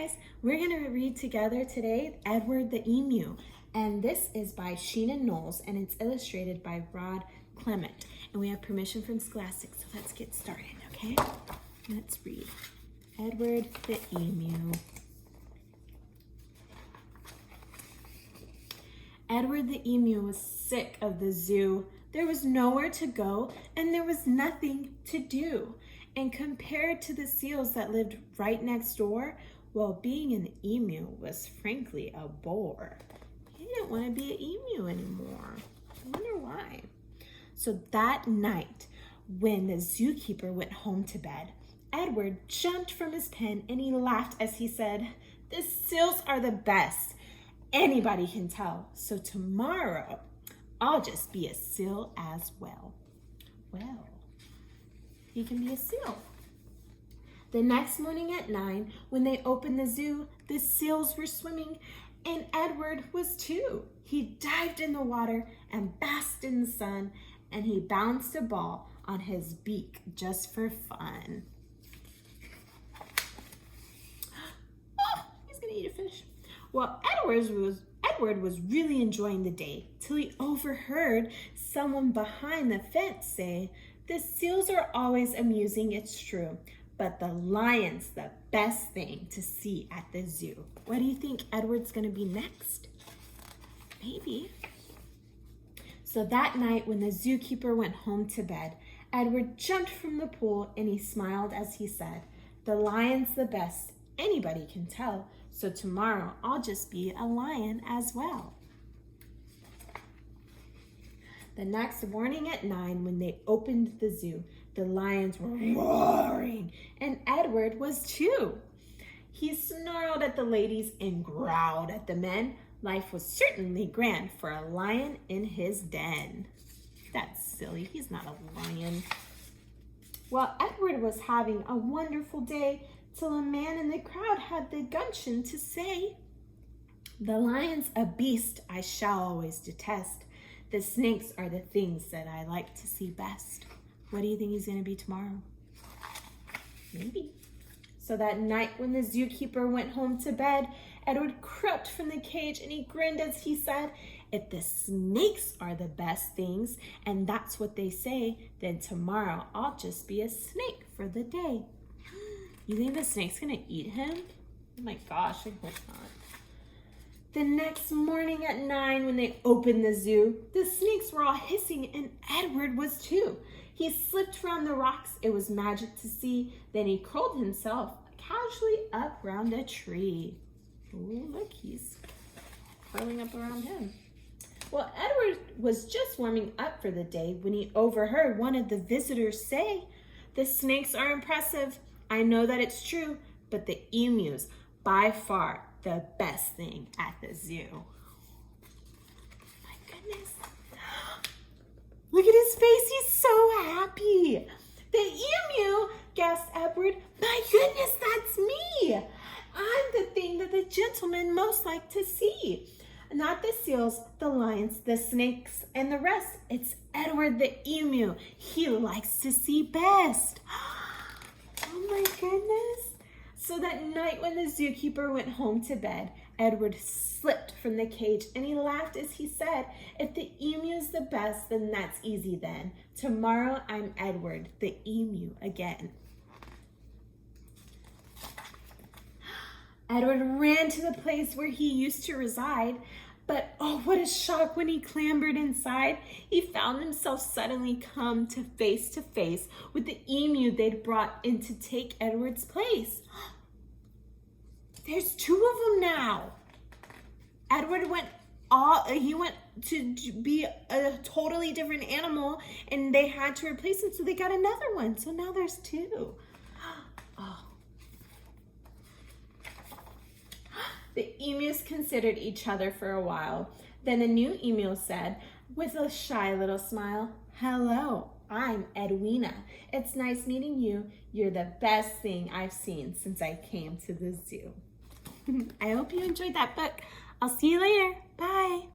guys, we're going to read together today Edward the Emu, and this is by Sheena Knowles and it's illustrated by Rod Clement, and we have permission from Scholastic, so let's get started, okay? Let's read Edward the Emu. Edward the Emu was sick of the zoo. There was nowhere to go and there was nothing to do. And compared to the seals that lived right next door, well, being an emu was frankly a bore. He didn't want to be an emu anymore. I wonder why. So that night, when the zookeeper went home to bed, Edward jumped from his pen and he laughed as he said, "The seals are the best. Anybody can tell. So tomorrow, I'll just be a seal as well." Well, he can be a seal. The next morning at 9, when they opened the zoo, the seals were swimming, and Edward was too. He dived in the water and basked in the sun, and he bounced a ball on his beak just for fun. Oh, he's gonna eat a fish. Well, Edward was really enjoying the day till he overheard someone behind the fence say, "The seals are always amusing, it's true, but the lion's the best thing to see at the zoo." What do you think Edward's gonna be next? Maybe. So that night when the zookeeper went home to bed, Edward jumped from the pool and he smiled as he said, "The lion's the best. Anybody can tell. So tomorrow I'll just be a lion as well." The next morning at 9, when they opened the zoo, the lions were roaring, and Edward was too. He snarled at the ladies and growled at the men. Life was certainly grand for a lion in his den. That's silly, he's not a lion. Well, Edward was having a wonderful day till a man in the crowd had the gumption to say, "The lion's a beast I shall always detest. The snakes are the things that I like to see best." What do you think he's gonna be tomorrow? Maybe. So that night when the zookeeper went home to bed, Edward crept from the cage and he grinned as he said, "If the snakes are the best things, and that's what they say, then tomorrow I'll just be a snake for the day." You think the snake's gonna eat him? Oh my gosh, I hope not. The next morning at 9, when they opened the zoo, the snakes were all hissing and Edward was too. He slipped around the rocks. It was magic to see. Then he curled himself casually up around a tree. Ooh, look, he's curling up around him. Well, Edward was just warming up for the day when he overheard one of the visitors say, "The snakes are impressive. I know that it's true, but the emu's by far the best thing at the zoo." My goodness. Look at his face, he's so happy. "The emu," gasped Edward. "My goodness, that's me. I'm the thing that the gentlemen most like to see. Not the seals, the lions, the snakes, and the rest. It's Edward the emu. He likes to see best." Oh my goodness. So that night when the zookeeper went home to bed, Edward slipped from the cage and he laughed as he said, "If the emu's the best, then that's easy then. Tomorrow I'm Edward the emu again." Edward ran to the place where he used to reside, but oh, what a shock when he clambered inside. He found himself suddenly come to face with the emu they'd brought in to take Edward's place. There's 2 of them now. Edward went to be a totally different animal and they had to replace him, so they got another one. So now there's 2. Oh. The emus considered each other for a while. Then the new emu said, with a shy little smile, "Hello, I'm Edwina. It's nice meeting you. You're the best thing I've seen since I came to the zoo." I hope you enjoyed that book. I'll see you later. Bye.